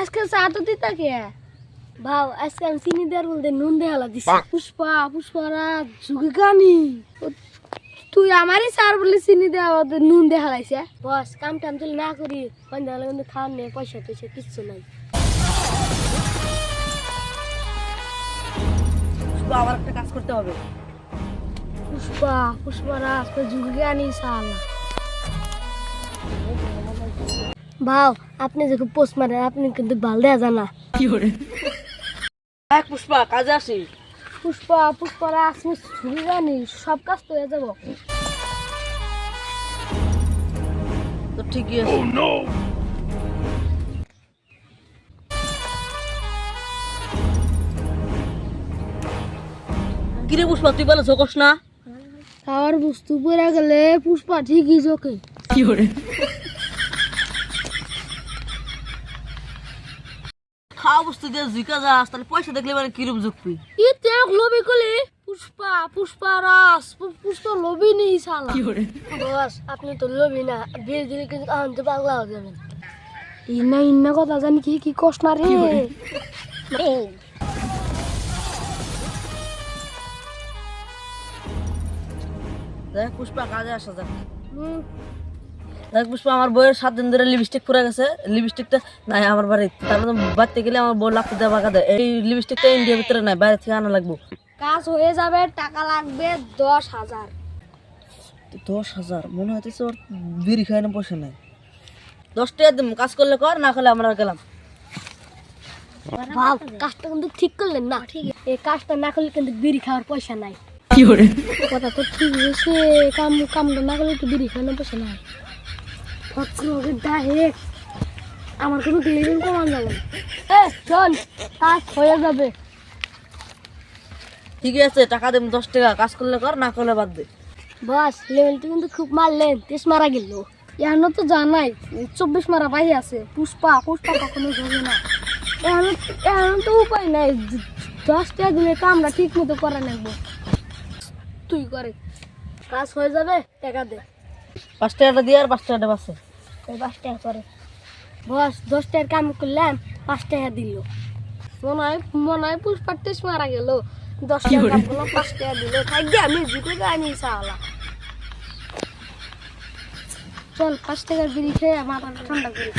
আজকাল চা তো দিতা কে ভাও আজকাল চিনি দেওয়ার বলতে নুন দেওয়া দিছি পুষ্পারা ঝুঁকি কানি তুই আমারই চার বলে চিনি দেওয়া নুন দেখা লাইছে বস কাম টাম তুই না করি সন্ধ্যাবেলা কিন্তু খাওয়ার নেই পয়সা টয়সা কিচ্ছু নাই আবার একটা কাজ করতে হবে। পুষ্পারা আজকে ঝুঁকি আনি সালা ভাও আপনি যখন পোস্ট মারেন আপনি কিন্তু ভাল দেয়া জানা এক পুষ্পা কাজে আসি। পুষ্পারা আসলে ঝুঁকি জানি সব কাজ তো হয়ে যাবো তো ঠিকই আছে। কিরে পুষ্পা তুই বলে ঝোকস না? খাওয়ার বস্তু পরে গেলে পুষ্পা ঠিকই চোখে খাওয়া বস্তু দিয়ে ঝুঁকা যাস তাহলে পয়সা দেখলে মানে কিরম ঝুঁকবি? কি তেল লোভি কলি পুষ্পারাস পুষ্পা লোভি নেই সালা বস আপনি তো লোভি না ধীরে ধীরে কিন্তু আনতে পাগলা হয়ে যাবেন ইন্না কথা জানি কি কষ্ট না রে দেখ পুষ্পা কাজে আসা যাক। দেখ পুষ্পা আমার বইয়ের 7 দিন ধরে লিপস্টিক পরে গেছে, লিপস্টিকটা নাই আমার বাড়িতে। তারপরে বাড়িতে গেলে আমার বউ লাখ দেওয়া বাঁকা দেয়। এই লিপস্টিকটা ইন্ডিয়ার ভিতরে নাই, বাইরে থেকে আনা লাগবো। কাজ হয়ে যাবে টাকা লাগবে 10,000 10,000 মনে হইতেছে ওর বিড়ি খাই না পয়সা নাই। 10 টাকা দিম, কাজ করলে কর, না করলে আমরা গেলাম। ভাব কাজটা কিন্তু ঠিক করলেন না ঠিক এই কাজটা না করলে কিন্তু বিড়ি খাওয়ার পয়সা নাই কথা তো ঠিক হয়েছে কামটা না করলে তো বিড়ি খাওয়ানোর পয়সা নাই আমার কোনো লেভেল কমান যাবে চল কাজ হয়ে যাবে ঠিক আছে, টাকা দিম 10 টাকা, কাজ করলে কর, না করলে বাদ দে। বস লেভেলটা কিন্তু খুব মারলেন 30 মারা গেল এখনো তো জানাই 24 মারা বাইরে আছে পুষ্পা কখনো যাবে না এখন তো উপায় নাই 10 টাকা দিলে কামটা ঠিক মতো করা লাগবে তুই করে কাজ হয়ে যাবে টাকা দে 5 টাকাটা দিয়ে আর 5 টাকাটা বাঁচে। 5 টাকা করে বস 10 টাকার কাম করলাম 5 টাকা দিল মনে হয় পুষ্পা 30 মারা গেল 10 টাকা কাম করলাম 5 টাকা দিল তাই দিয়ে আমি ঝুঁকে আনি সালা চল 5 টাকার বিড়ি খেয়ে আমার ঠান্ডা করি